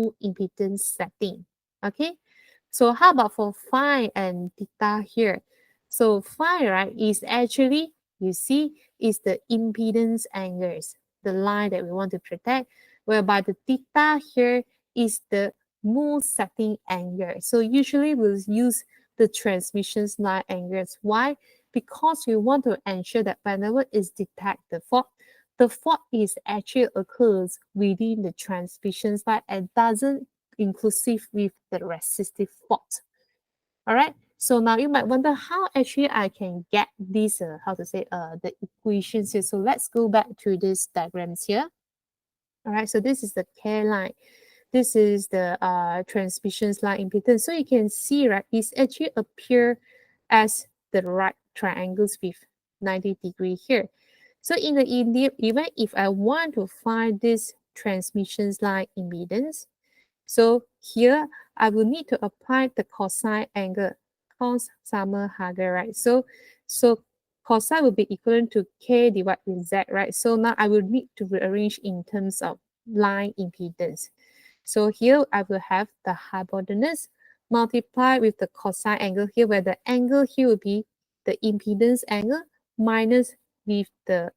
move impedance setting. Okay, so how about for phi and theta here? So phi, right, is actually, you see, is the impedance angles, the line that we want to protect, whereby the theta here is the move setting angle. So usually we'll use the transmissions line angles. Why? Because we want to ensure that whenever it's detect the fault is actually occurs within the transmissions line and doesn't inclusive with the resistive fault. All right. So now you might wonder how actually I can get these, the equations here. So let's go back to these diagrams here. All right. So this is the K line. This is the transmissions line impedance. So you can see, right, it's actually appear as the right triangles with 90-degree here. So in the event if I want to find this transmissions line impedance, so here I will need to apply the cosine angle, cos summer Hager, right? So cosine will be equivalent to K divided with Z, right? So now I will need to rearrange in terms of line impedance. So here I will have the hypotenuse multiplied with the cosine angle here, where the angle here will be the impedance angle minus with the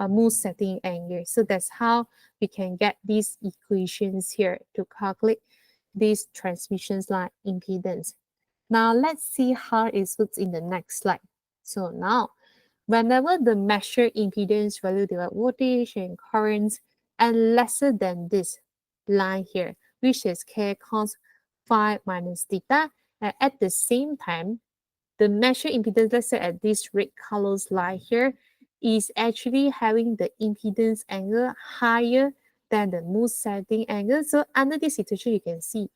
move setting angle. So that's how we can get these equations here to calculate this transmissions line impedance. Now let's see how it looks in the next slide. So now, whenever the measured impedance value divided voltage and currents and lesser than this line here, which is K cos phi minus theta, and at the same time, the measured impedance, let's say at this red colors line here, is actually having the impedance angle higher than the move setting angle. So under this situation, you can see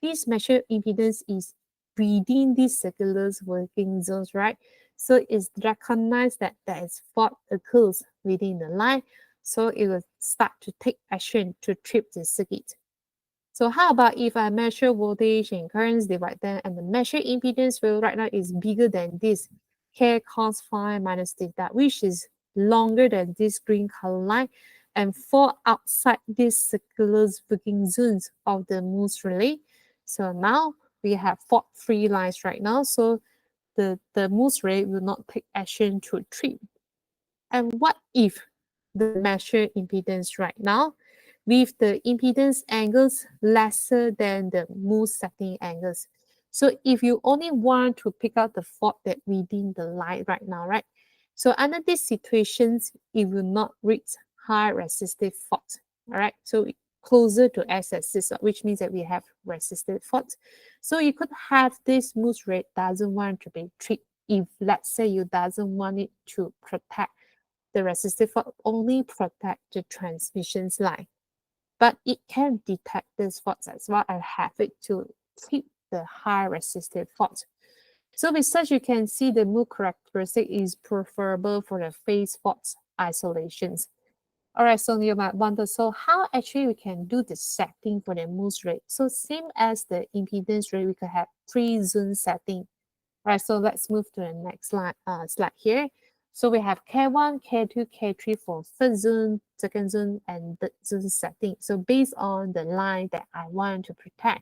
this measured impedance is within these circular working zones, right? So it's recognized that there is fault occurs within the line. So it will start to take action to trip the circuit. So how about if I measure voltage and currents, divide them, and the measured impedance value right now is bigger than this K cos phi minus theta, which is longer than this green color line and fall outside these circular working zones of the Morse relay. So now we have fault-free lines right now. So the Morse relay will not take action to trip. And what if the measured impedance right now with the impedance angles lesser than the move setting angles? So if you only want to pick out the fault that within the line right now, right? So under these situations, it will not reach high resistive fault. All right. So closer to x-axis, which means that we have resistive fault. So you could have this move rate doesn't want to be tripped if let's say you doesn't want it to protect the resistive fault, only protect the transmissions line. But it can detect these faults as well and have it to keep the high resistive fault. So with such, you can see the move characteristic is preferable for the phase fault isolations. All right, so you might wonder, so how actually we can do the setting for the move rate? So same as the impedance rate, we could have 3-zone setting. All right, so let's move to the next slide here. So we have K1, K2, K3 for first zone, second zone, and third zone setting. So based on the line that I want to protect.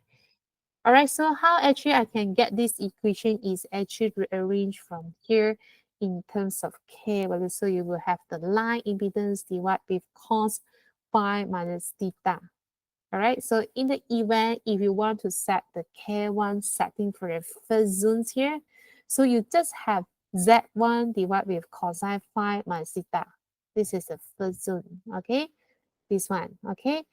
All right, so how actually I can get this equation is actually rearranged from here in terms of K value. So you will have the line impedance divided with cos phi minus theta. All right, so in the event, if you want to set the K1 setting for the first zones here, so you just have Z1 divided with cosine phi minus theta. This is the first zone, okay? This one, okay?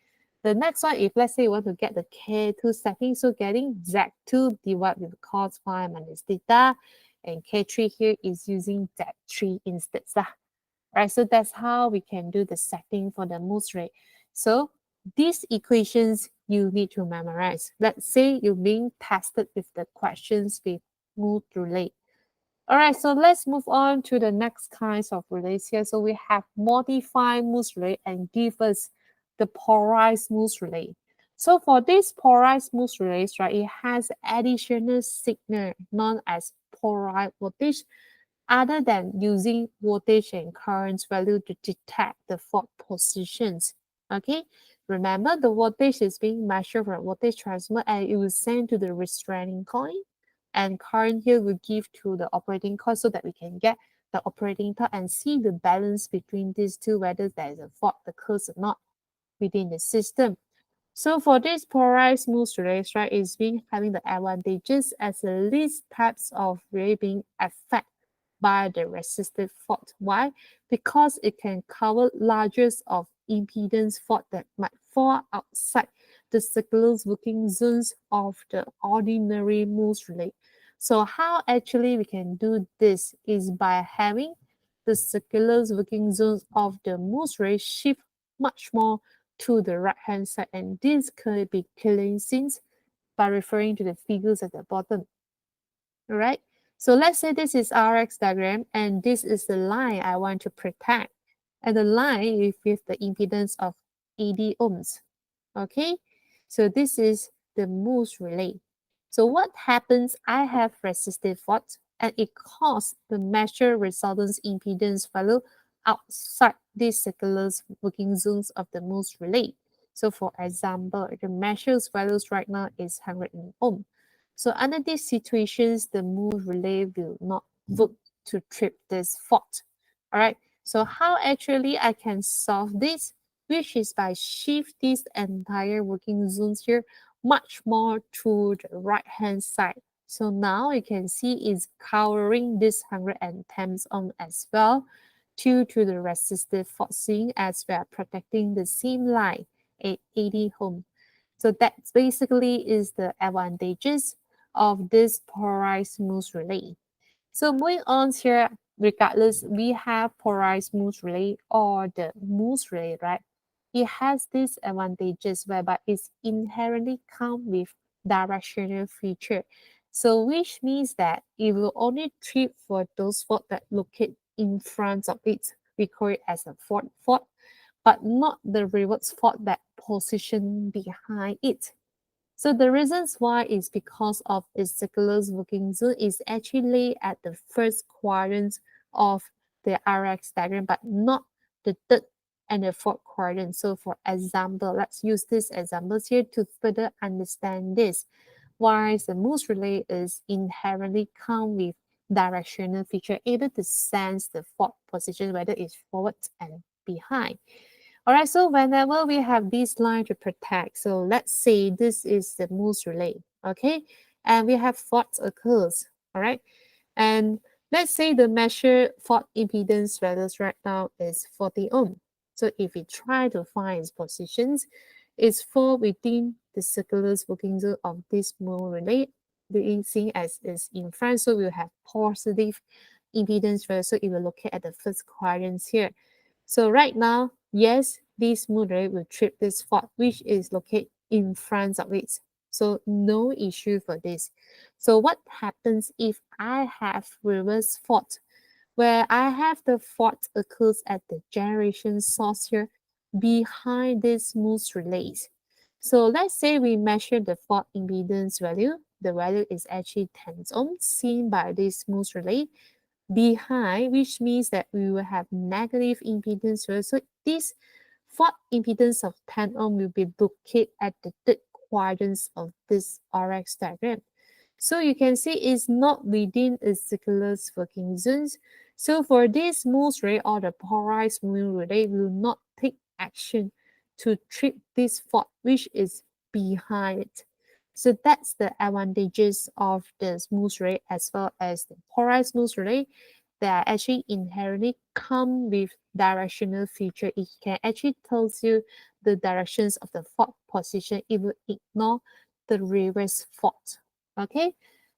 The next one, if let's say you want to get the K2 setting, so getting Z2 divided with cos phi minus theta, and K3 here is using Z3 instead. Right, so that's how we can do the setting for the move rate. So these equations you need to memorize. Let's say you're being tested with the questions with move relay. All right, so let's move on to the next kinds of relays here. So we have modified move relay and give us the polarized move relay. So for this polarized move relays, right, it has additional signal known as polarized voltage other than using voltage and current value to detect the fault positions. Okay, Remember, the voltage is being measured from voltage transformer and it will send to the restraining coil. And current here will give to the operating coil so that we can get the operating torque and see the balance between these two, whether there is a fault occurs or not within the system. So for this polarized smooth relays, right, is being having the advantages as the least types of relay being affected by the resistive fault. Why? Because it can cover largest of impedance fault that might fall outside the circular working zones of the ordinary smooth relay. So how actually we can do this is by having the circular working zones of the smooth relay shift much more to the right hand side, and this could be clearly seen by referring to the figures at the bottom. All right, so let's say this is RX diagram and this is the line I want to protect, and the line is with the impedance of 80 ohms. Okay, so this is the Moose relay. So what happens? I have resistive fault and it causes the measured resultant impedance value outside these circular working zones of the Moose relay. So for example, the measured values right now is 100 ohm. So under these situations, the Moose relay will not work to trip this fault. All right. So how actually I can solve this? Which is by shift this entire working zones here much more to the right hand side. So now you can see it's covering this 110 ohm as well due to the resistive forcing as we are protecting the same line at 80 ohm. So that basically is the advantages of this polarized smooth relay. So moving on here, regardless, we have polarized smooth relay or the smooth relay, right? It has these advantages whereby it's inherently come with directional feature. So which means that it will only trip for those fault that locate in front of it. We call it as a fault, but not the reverse fault that position behind it. So the reasons why is because of its circular working zone is actually at the first quadrant of the RX diagram, but not the third and the fourth quadrant. So for example, let's use these examples here to further understand this. Why the Moose relay is inherently come with directional feature, able to sense the fault position, whether it's forward and behind. All right, so whenever we have this line to protect, so let's say this is the Moose relay, okay? And we have fault occurs, all right? And let's say the measured fault impedance values right now is 40 ohm. So if we try to find its positions, it's fall within the circular working zone of this Moose relay, being seen as is in front. So we'll have positive impedance value. So it will locate at the first quadrants here. So right now, yes, this model will trip this fault, which is located in front of it. So no issue for this. So what happens if I have reverse fault, where I have the fault occurs at the generation source here behind this smooth relays. So let's say we measure the fault impedance value. The value is actually 10 ohms seen by this smooth relay behind, which means that we will have negative impedance. So this fault impedance of 10 ohm will be located at the third quadrant of this RX diagram. So you can see it's not within a circular working zones. So for this smooth relay or the polarized smooth relay will not take action to trip this fault which is behind it. So that's the advantages of the smooth relay as well as the polarized smooth relay that actually inherently come with directional feature. It can actually tells you the directions of the fault position. It will ignore the reverse fault. Okay,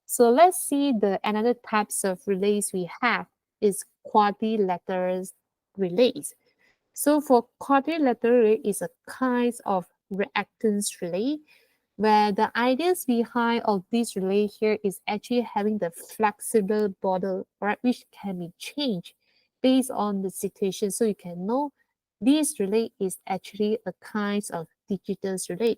so let's see the another types of relays we have is quadrilateral relays. So for quadrilateral relay is a kind of reactance relay where the ideas behind of this relay here is actually having the flexible border, right, which can be changed based on the situation. So you can know this relay is actually a kind of digital relay.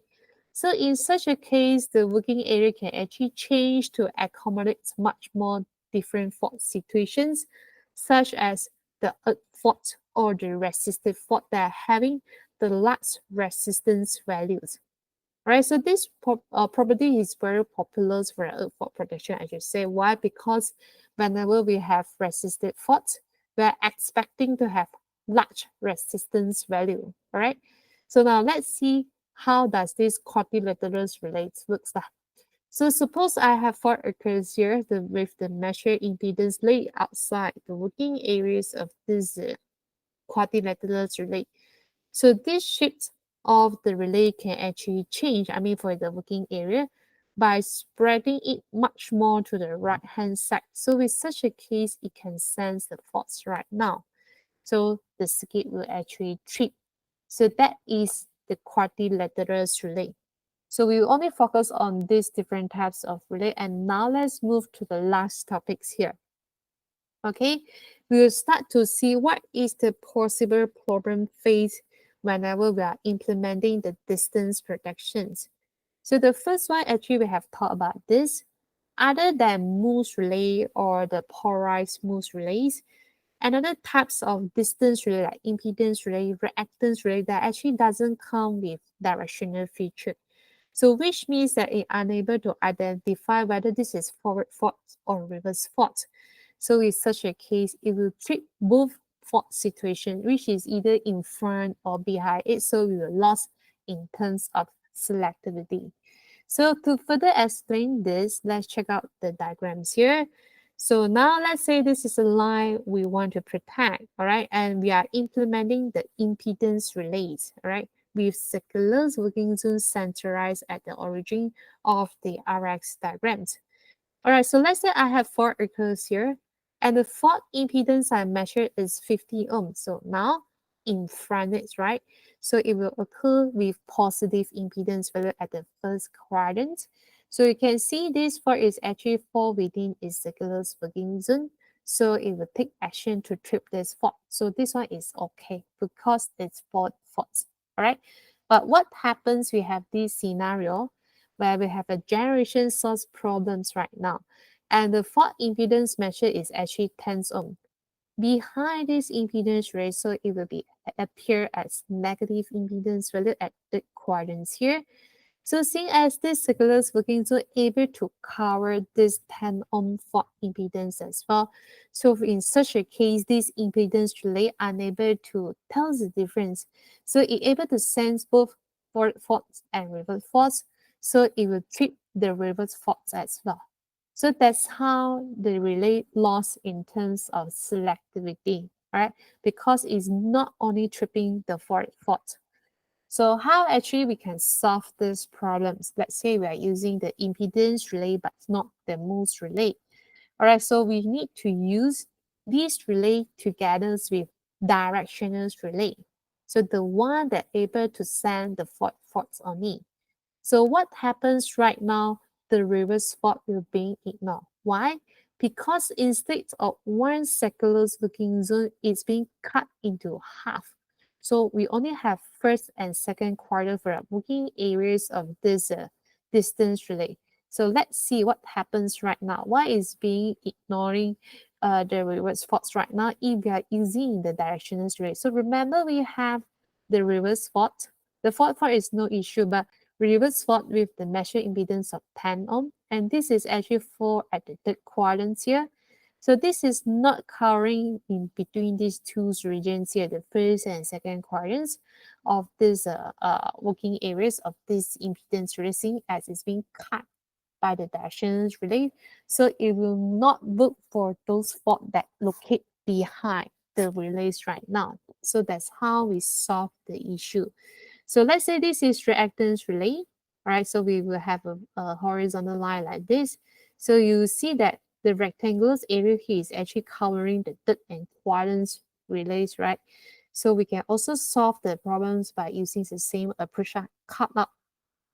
So in such a case, the working area can actually change to accommodate much more different fault situations, such as the earth fault or the resistive fault that are having the last resistance values. Right, so this property is very popular for fault protection, I should say. Why? Because whenever we have resisted faults, we're expecting to have large resistance value. All right. So now let's see how does this quadrilaterals relate looks like. So suppose I have four occurs here with the measured impedance laid outside the working areas of this quadrilaterals relay. So this shape of the relay can actually change, I mean for the working area, by spreading it much more to the right hand side. So with such a case, it can sense the faults right now. So the circuit will actually trip. So that is the quadrilateral relay. So we will only focus on these different types of relay. And now let's move to the last topics here. Okay, we will start to see what is the possible problem faced whenever we are implementing the distance protections. So the first one, actually, we have talked about this. Other than mousse relay or the polarized mousse relays, another types of distance relay like impedance relay, reactance relay that actually doesn't come with directional feature. So which means that it unable to identify whether this is forward fault or reverse fault. So in such a case, it will treat both fault situation, which is either in front or behind it. So we will lose in terms of selectivity. So to further explain this, let's check out the diagrams here. So now let's say this is a line we want to protect, all right? And we are implementing the impedance relays, all right? With circular working zones centralized at the origin of the RX diagrams. All right, so let's say I have four circles here, and the fault impedance I measured is 50 ohms. So now in front it's right. So it will occur with positive impedance value at the first quadrant. So you can see this fault is actually fall within its circular working zone. So it will take action to trip this fault. So this one is okay because it's fault. All right. But what happens? We have this scenario where we have a generation source problems right now. And the fault impedance measure is actually 10 ohm. Behind this impedance ratio, it will be appear as negative impedance value at the quadrants here. So seeing as this circular working zone able to cover this 10 ohm fault impedance as well. So in such a case, this impedance relay unable to tell the difference. So it able to sense both forward faults and reverse faults. So it will treat the reverse faults as well. So that's how the relay lost in terms of selectivity, right? Because it's not only tripping the forward fault. So how actually we can solve these problems? Let's say we are using the impedance relay, but not the mousse relay. All right, so we need to use these relay together with directional relay. So the one that able to send the faults on it. So what happens right now? The reverse fault will be ignored. Why? Because instead of one circular working zone, it's being cut into half. So we only have first and second quarter for working areas of this distance relay. So let's see what happens right now. Why is being ignoring the reverse faults right now if we are using the directional relay? So remember we have the reverse fault. The fault is no issue, but reverse fault with the measured impedance of 10 ohm, and this is actually for at the third quadrant here. So this is not covering in between these two regions here, the first and second quadrants of this working areas of this impedance racing as it's being cut by the directions relay. So it will not look for those faults that locate behind the relays right now. So that's how we solve the issue. So let's say this is reactance relay, right? So we will have a horizontal line like this. So you see that the rectangular area here is actually covering the third and quadrant relays, right? So we can also solve the problems by using the same approach, cut up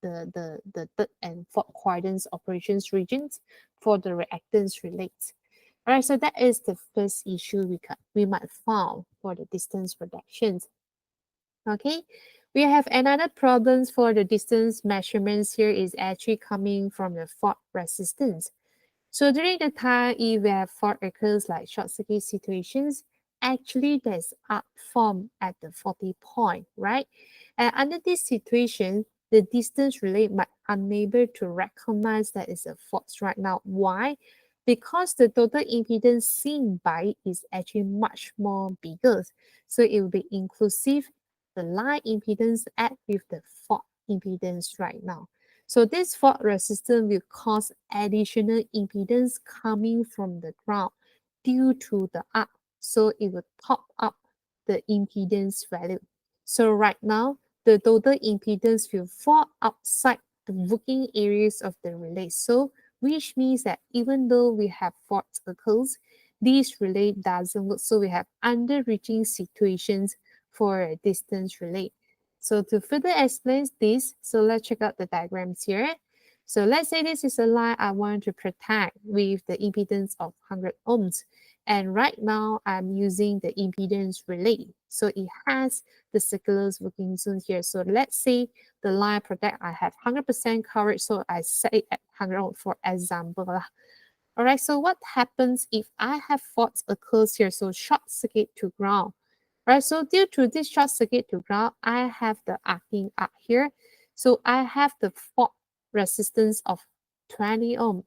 the third and fourth quadrants operations regions for the reactance relays. All right, so that is the first issue we might found for the distance protections. Okay, we have another problems for the distance measurements here is actually coming from the fault resistance. So during the time if we have fault occurs like short circuit situations, actually there's arc form at the 40 point, right? And under this situation, the distance relay might unable to recognize that it's a fault right now. Why? Because the total impedance seen by it is actually much more bigger. So it will be inclusive the line impedance add with the fault impedance right now. So this fault resistance will cause additional impedance coming from the ground due to the arc. So it will top up the impedance value. So right now, the total impedance will fall outside the working areas of the relay. So which means that even though we have fault occurs, this relay doesn't work. So we have underreaching situations for a distance relay. So to further explain this, so let's check out the diagrams here. So let's say this is a line I want to protect with the impedance of 100 ohms. And right now I'm using the impedance relay. So it has the circular working zone here. So let's say the line protect I have 100% coverage. So I set it at 100 ohm for example. All right, so what happens if I have faults occurs here? So short circuit to ground. Right, so due to this short circuit to ground, I have the arcing up here. So I have the fault resistance of 20 ohm.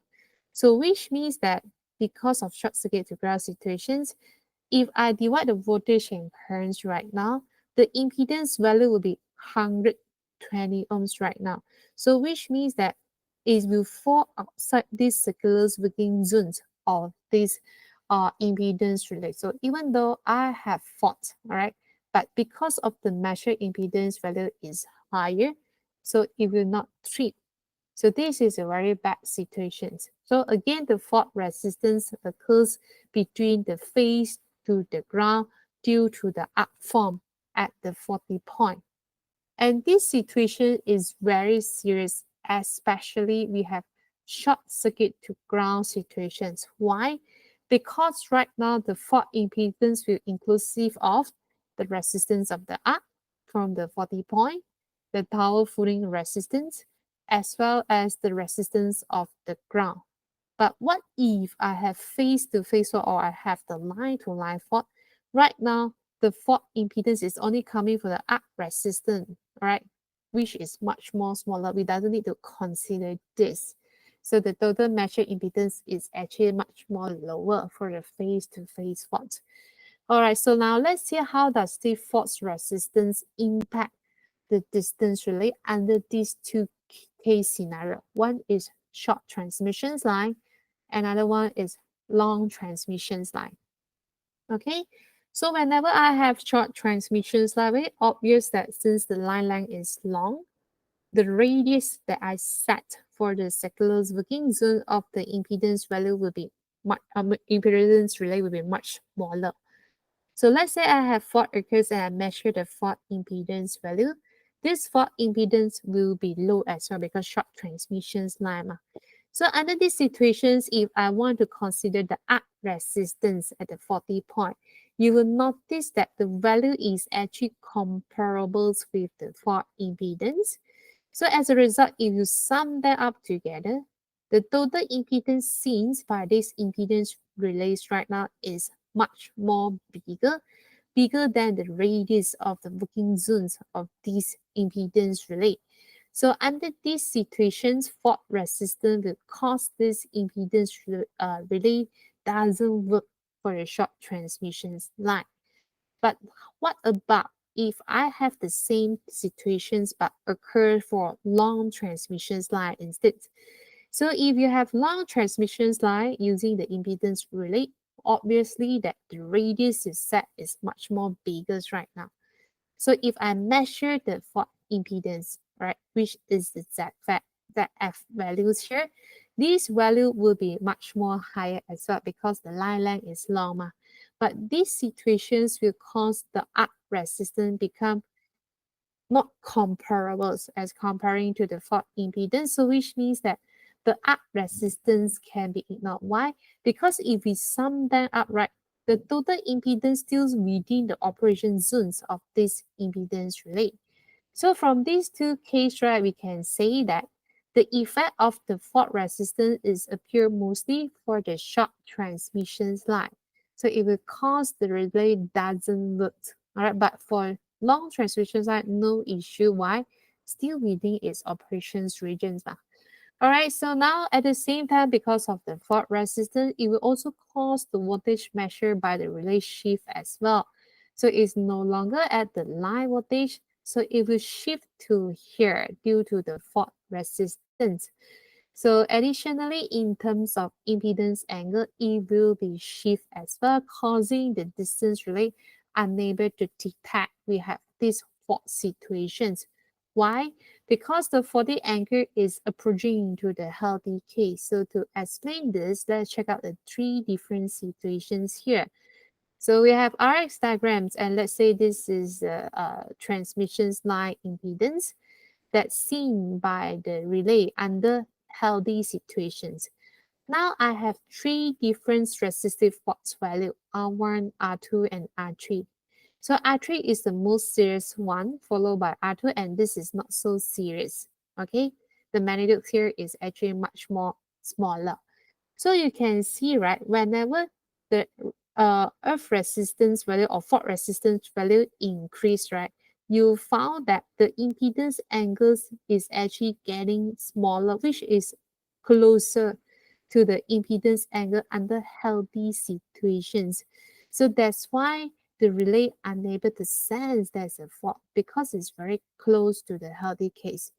So which means that because of short circuit to ground situations, if I divide the voltage and currents right now, the impedance value will be 120 ohms right now. So which means that it will fall outside these circular working zones of this impedance relay. So even though I have fault, all right, but because of the measured impedance value is higher, so it will not trip. So this is a very bad situation. So again, the fault resistance occurs between the phase to the ground due to the arc form at the 40 point. And this situation is very serious, especially we have short circuit to ground situations. Why? Because right now the fault impedance will inclusive of the resistance of the arc from the 40 point, the tower footing resistance, as well as the resistance of the ground. But what if I have face-to-face fault or I have the line-to-line fault? Right now, the fault impedance is only coming from the arc resistance, right? Which is much more smaller. We doesn't need to consider this. So the total measured impedance is actually much more lower for the face-to-face fault. All right, so now let's see how does the fault resistance impact the distance relay under these two case scenario. One is short transmissions line, another one is long transmissions line. Okay, so whenever I have short transmissions line, very obvious that since the line length is long, the radius that I set for the circular working zone of the impedance value will be impedance relay will be much smaller. So let's say I have fault occurs and I measure the fault impedance value. This fault impedance will be low as well because short transmissions line. So under these situations, if I want to consider the arc resistance at the 40 point, you will notice that the value is actually comparable with the fault impedance. So as a result, if you sum them up together, the total impedance seen by this impedance relays right now is much more bigger than the radius of the working zones of this impedance relay. So under these situations, fault resistance will cause this impedance relay doesn't work for a short transmissions line. But what about if I have the same situations but occur for long transmissions line instead? So if you have long transmissions line using the impedance relay, obviously that the radius is set is much more bigger right now. So if I measure the fault impedance, right, which is the ZF values here, this value will be much more higher as well because the line length is long. But these situations will cause the arc resistance become not comparable as comparing to the fault impedance. So which means that the arc resistance can be ignored. Why? Because if we sum them up, right, the total impedance still within the operation zones of this impedance relay. So from these two cases, right, we can say that the effect of the fault resistance is appear mostly for the short transmissions line. So it will cause the relay doesn't work. All right, but for long transmission line, no issue. Why? Still within its operations regions. All right, so now at the same time, because of the fault resistance, it will also cause the voltage measured by the relay shift as well. So it's no longer at the line voltage, so it will shift to here due to the fault resistance. So additionally, in terms of impedance angle, it will be shift as well, causing the distance relay unable to detect we have these fault situations. Why? Because the faulty angle is approaching to the healthy case. So to explain this, let's check out the three different situations here. So we have RX diagrams, and let's say this is a transmissions line impedance that's seen by the relay under healthy situations. Now I have three different resistive faults value R1, R2, and R3. So R3 is the most serious one, followed by R2, and this is not so serious. Okay, the magnitude here is actually much more smaller. So you can see, right, whenever the earth resistance value or fault resistance value increase, right, you found that the impedance angles is actually getting smaller, which is closer to the impedance angle under healthy situations. So that's why the relay unable to sense there's a fault because it's very close to the healthy case.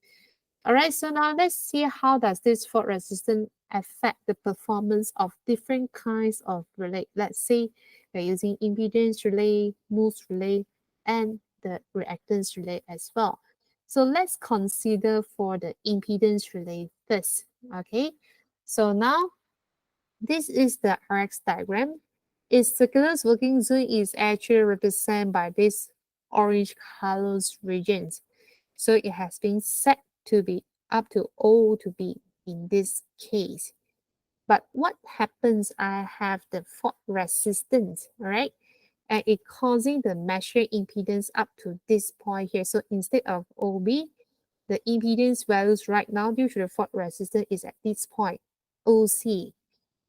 All right, so now let's see how does this fault resistance affect the performance of different kinds of relay. Let's say we're using impedance relay, move relay, and the reactance relay as well. So let's consider for the impedance relay first. Okay, so now this is the RX diagram. Its circular working zone is actually represented by this orange colors regions. So it has been set to be up to O to B in this case. But what happens, I have the fault resistance, all right? And it causing the measure impedance up to this point here. So instead of OB, the impedance values right now due to the fault resistance is at this point, OC.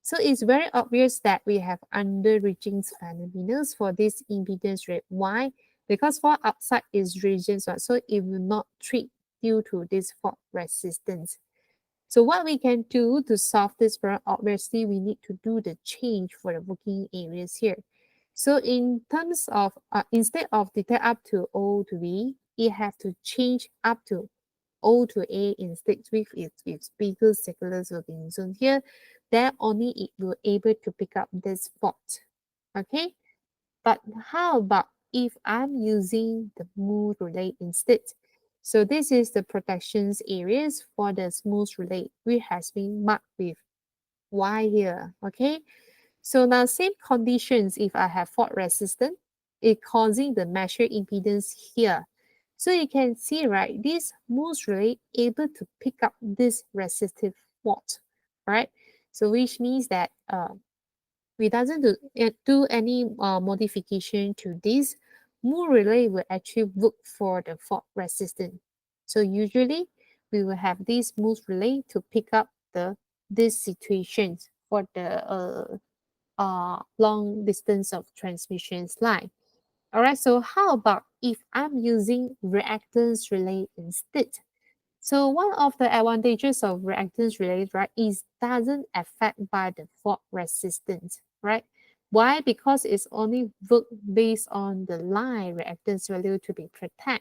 So it's very obvious that we have under-reaching phenomena for this impedance rate. Why? Because for outside is regions, right? So it will not treat due to this fault resistance. So what we can do to solve this problem, obviously we need to do the change for the working areas here. So in terms of, instead of detect up to O to B, it have to change up to O to A instead with its bigger circular working zone here, then only it will able to pick up this fault. Okay, but how about if I'm using the smooth relay instead? So this is the protections areas for the smooth relay, which has been marked with Y here. Okay, so now same conditions if I have fault resistance, it causing the measure impedance here. So you can see, right, this moves relay able to pick up this resistive fault, right? So which means that we doesn't do any modification to this, move relay will actually look for the fault resistance. So usually we will have this move relay to pick up these situations for the long distance of transmissions line. All right, so how about if I'm using reactance relay instead? So one of the advantages of reactance relay, right, is doesn't affect by the fault resistance, right? Why? Because it's only work based on the line reactance value to be protected.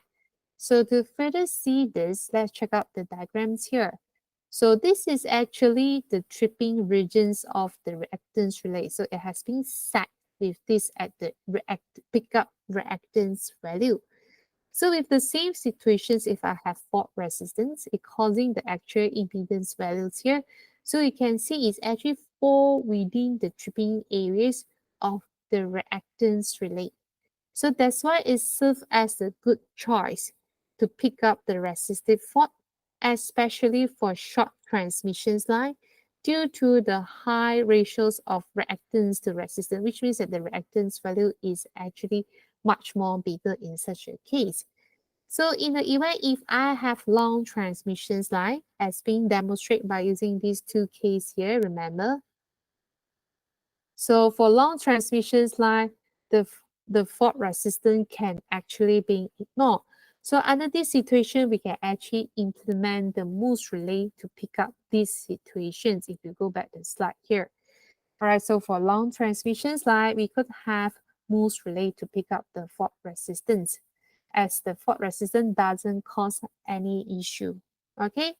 So to further see this, let's check out the diagrams here. So this is actually the tripping regions of the reactance relay. So it has been set with this at the pickup reactance value. So with the same situations, if I have fault resistance, it causing the actual impedance values here. So you can see it's actually fall within the tripping areas of the reactance relay. So that's why it serves as a good choice to pick up the resistive fault, especially for short transmissions line due to the high ratios of reactance to resistance, which means that the reactance value is actually much more bigger in such a case. So in the event if I have long transmissions line as being demonstrated by using these two cases here, remember, So for long transmissions line, the fault resistance can actually be ignored. So under this situation, we can actually implement the moose relay to pick up these situations. If you go back to the slide here. All right, so for long transmissions line, we could have moose relay to pick up the fault resistance as the fault resistance doesn't cause any issue. Okay,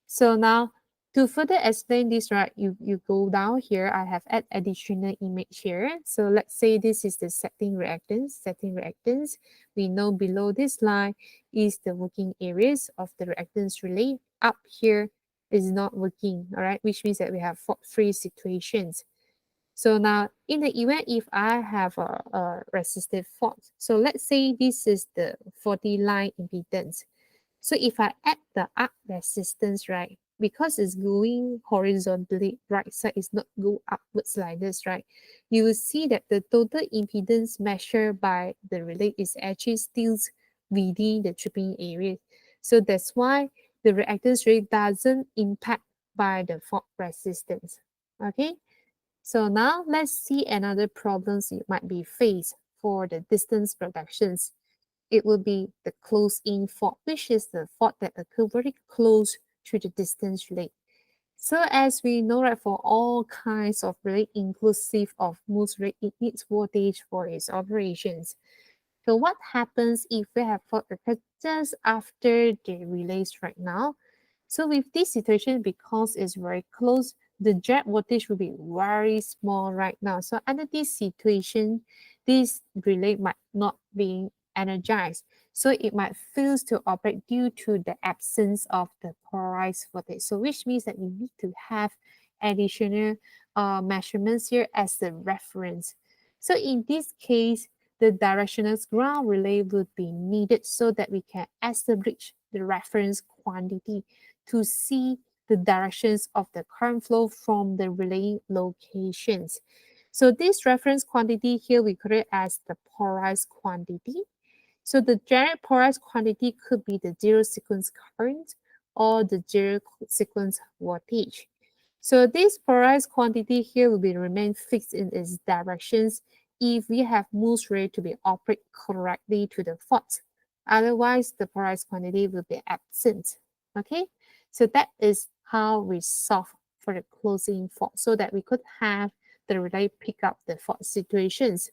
so now to further explain this, right, you go down here, I have add additional image here. So let's say this is the setting reactance. We know below this line is the working areas of the reactance relay. Up here is not working, all right, which means that we have fault-free situations. So now in the event if I have a resistive fault, so let's say this is the 40 line impedance. So if I add the arc resistance, right, because it's going horizontally, right side is not go upwards like this, right, you will see that the total impedance measured by the relay is actually still within the tripping area. So that's why the reactance rate doesn't impact by the fault resistance. Okay, so now let's see another problems you might be faced for the distance productions. It will be the close-in fault, which is the fault that occur very close to the distance relay. So as we know, right, for all kinds of relay, inclusive of most relay, it needs voltage for its operations. So what happens if we have fault occur just after the relays right now? So with this situation, because it's very close, the jet voltage will be very small right now. So under this situation, this relay might not be energized. So it might fail to operate due to the absence of the polarized voltage. So which means that we need to have additional measurements here as the reference. So in this case, the directional ground relay would be needed so that we can establish the reference quantity to see the directions of the current flow from the relay locations. So this reference quantity here we create as the polarized quantity. So the generic polarized quantity could be the zero sequence current or the zero sequence voltage. So this polarized quantity here will be remain fixed in its directions if we have moves rate to be operate correctly to the fault. Otherwise, the polarized quantity will be absent. Okay, so that is how we solve for the closing fault so that we could have the relay pick up the fault situations.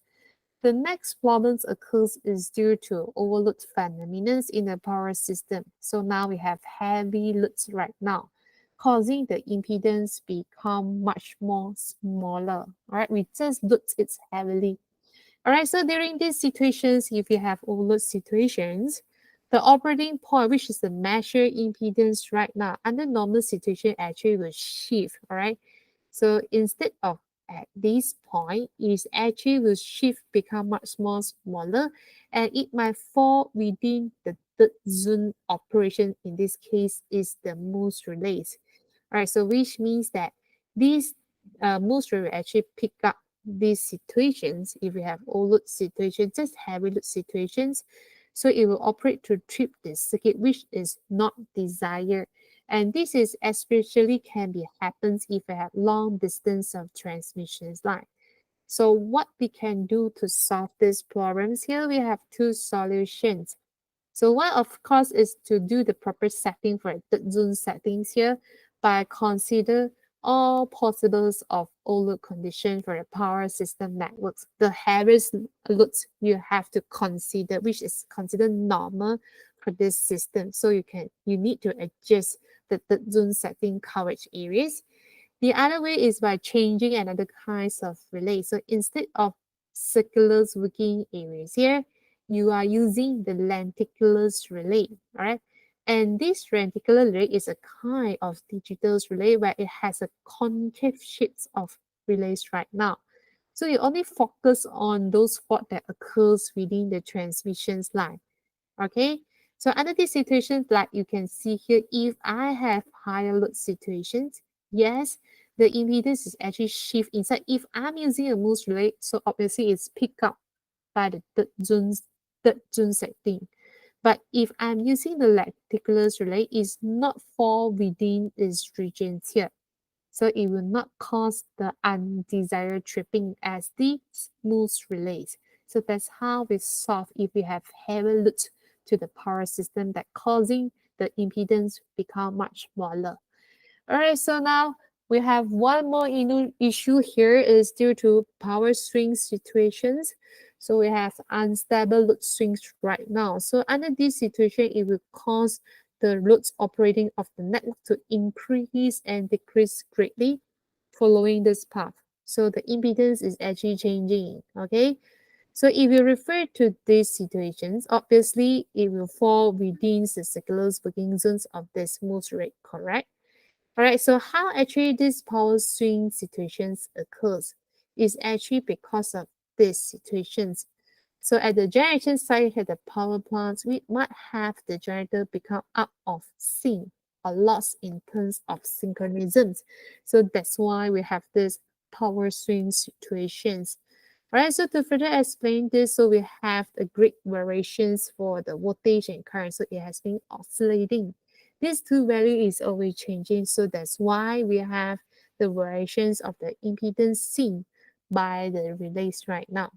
The next problem occurs is due to overload phenomenon in the power system. So now we have heavy loads right now, causing the impedance become much more smaller. All right, we just load it heavily. All right, so during these situations, if you have overload situations, the operating point, which is the measured impedance right now, under normal situation actually will shift. All right, so instead of at this point, it actually will shift become much more smaller and it might fall within the third zone operation. In this case, is the most relays. All right, so which means that these most will actually pick up these situations if we have overload situations, just heavy load situations. So it will operate to trip the circuit, which is not desired. And this is especially can be happens if we have long distance of transmissions line. So what we can do to solve these problems here, we have two solutions. So one, of course, is to do the proper setting for third zone settings here by consider all possibles of overload condition for the power system networks. The heaviest loads you have to consider, which is considered normal for this system. So you need to adjust the third zone setting coverage areas. The other way is by changing another kinds of relay. So instead of circular working areas here, you are using the lenticular relay, all right? And this lenticular relay is a kind of digital relay where it has a concave shapes of relays right now. So you only focus on those fault that occurs within the transmissions line. Okay, so under these situations, like you can see here, if I have higher load situations, yes, the impedance is actually shift inside. If I'm using a mousse relay, so obviously it's picked up by the third zone setting. But if I'm using the lenticular relay, it's not fall within its regions here. So it will not cause the undesired tripping as the smooth relays. So that's how we solve if we have heavy load to the power system that causing the impedance become much smaller. All right, so now we have one more issue here is due to power swing situations. So we have unstable load swings right now. So under this situation, it will cause the loads operating of the network to increase and decrease greatly following this path. So the impedance is actually changing, okay? So if you refer to these situations, obviously it will fall within the circular working zones of the smooth rate, correct? All right, so how actually this power swing situations occurs is actually because of these situations. So at the generation side at the power plants, we might have the generator become out of sync or lost in terms of synchronisms. So that's why we have this power swing situations. All right, so to further explain this, so we have the great variations for the voltage and current. So it has been oscillating. These two value is always changing. So that's why we have the variations of the impedance seen by the relays right now.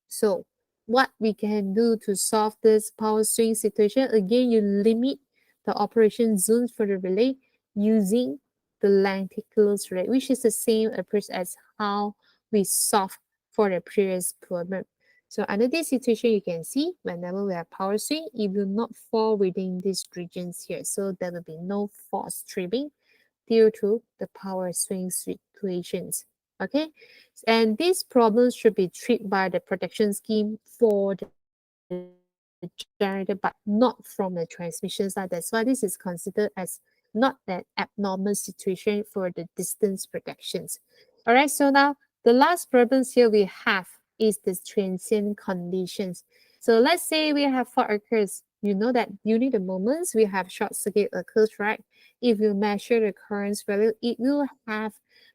So what we can do to solve this power swing situation, again, you limit the operation zones for the relay using the lenticular relay, which is the same approach as how we solve for the previous problem. So under this situation, you can see whenever we have power swing, it will not fall within these regions here. So there will be no force tripping due to the power swing situations. Okay, and these problems should be treated by the protection scheme for the generator, but not from the transmission side. That's why this is considered as not an abnormal situation for the distance protections. All right, so now the last problems here we have is the transient conditions. So let's say we have fault occurs. You know that during the moments we have short circuit occurs, right? If you measure the currents value, it will have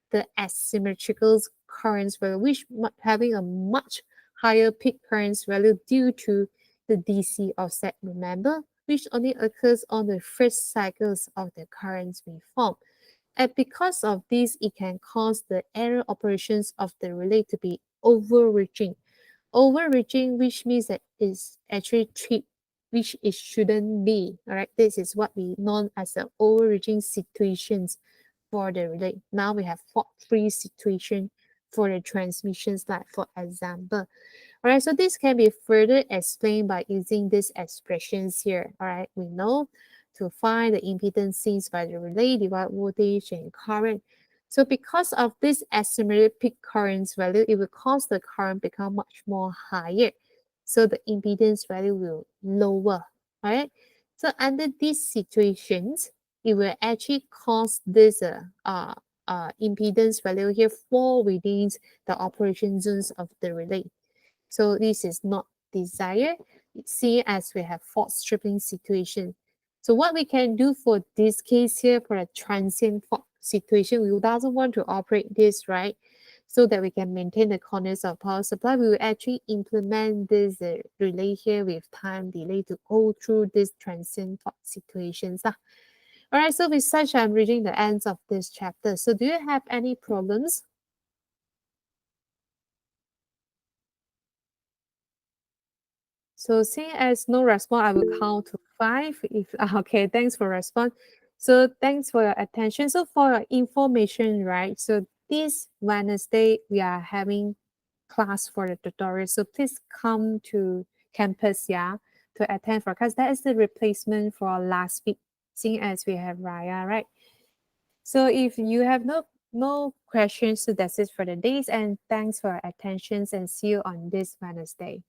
the asymmetrical currents value, which having a much higher peak currents value due to the DC offset, remember, which only occurs on the first cycles of the currents we form. And because of this, it can cause the error operations of the relay to be overreaching. Overreaching, which means that it's actually trip, which it shouldn't be. All right, this is what we know as the overreaching situations for the relay. Now we have fault-free situation for the transmissions, like for example. All right, so this can be further explained by using these expressions here. All right, we know to find the impedance seen by the relay divide voltage and current. So because of this estimated peak current value, it will cause the current become much more higher. So the impedance value will lower. All right. So under these situations, it will actually cause this impedance value here fall within the operation zones of the relay. So this is not desired, see as we have fault stripping situation. So what we can do for this case here for a transient fault situation, we doesn't want to operate this, right? So that we can maintain the corners of power supply, we will actually implement this relay here with time delay to go through this transient fault situations. All right, so with such, I'm reaching the ends of this chapter. So do you have any problems? So seeing as no response, I will count to five. If okay, thanks for response. So thanks for your attention. So for your information, right? So this Wednesday we are having class for the tutorial. So please come to campus, yeah, to attend for class. That is the replacement for last week, seeing as we have Raya, right? So if you have no questions, so that's it for the days. And thanks for your attention and see you on this Wednesday.